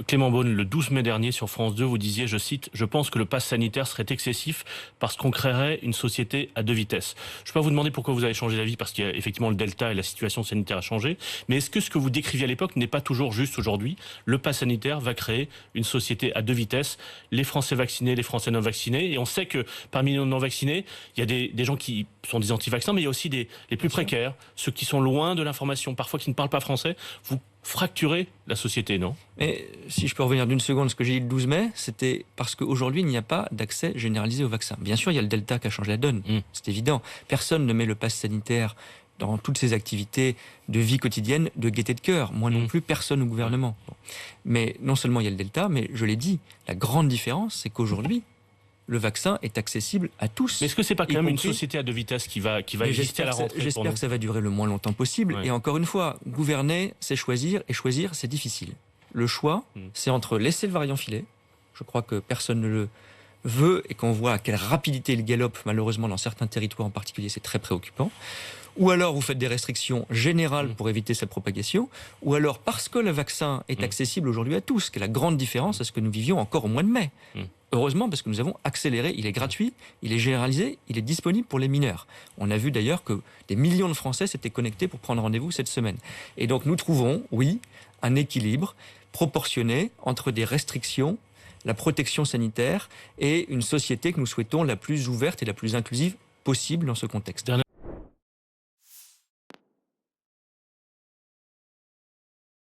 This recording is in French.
Clément Beaune, le 12 mai dernier sur France 2, vous disiez, je cite, « Je pense que le pass sanitaire serait excessif parce qu'on créerait une société à deux vitesses ». Je ne peux pas vous demander pourquoi vous avez changé d'avis, parce qu'il y a effectivement le Delta et la situation sanitaire a changé. Mais est-ce que ce que vous décriviez à l'époque n'est pas toujours juste aujourd'hui? Le pass sanitaire va créer une société à deux vitesses. Les Français vaccinés, les Français non vaccinés. Et on sait que parmi les non vaccinés, il y a des gens qui sont des anti-vaccins, mais il y a aussi les plus précaires, ceux qui sont loin de l'information, parfois qui ne parlent pas français. Vous fracturez la société, non? Mais si je peux revenir d'une seconde, ce que j'ai dit le 12 mai, c'était parce qu'aujourd'hui, il n'y a pas d'accès généralisé au vaccin. Bien sûr, il y a le Delta qui a changé la donne, c'est évident. Personne ne met le pass sanitaire dans toutes ses activités de vie quotidienne de gaieté de cœur. Moi non plus, personne au gouvernement. Bon. Mais non seulement il y a le Delta, mais je l'ai dit, la grande différence, c'est qu'aujourd'hui, le vaccin est accessible à tous. Mais est-ce que c'est pas quand même une société à deux vitesses qui va exister à la rentrée? J'espère que ça va durer le moins longtemps possible. Ouais. Et encore une fois, gouverner, c'est choisir, et choisir, c'est difficile. Le choix, c'est entre laisser le variant filer. Je crois que personne ne le veut, et qu'on voit à quelle rapidité il galope, malheureusement, dans certains territoires en particulier, c'est très préoccupant. Ou alors vous faites des restrictions générales pour éviter sa propagation, ou alors parce que le vaccin est accessible aujourd'hui à tous, qui est la grande différence à ce que nous vivions encore au mois de mai. Heureusement, parce que nous avons accéléré, il est gratuit, il est généralisé, il est disponible pour les mineurs. On a vu d'ailleurs que des millions de Français s'étaient connectés pour prendre rendez-vous cette semaine. Et donc nous trouvons, oui, un équilibre proportionné entre des restrictions, la protection sanitaire et une société que nous souhaitons la plus ouverte et la plus inclusive possible dans ce contexte.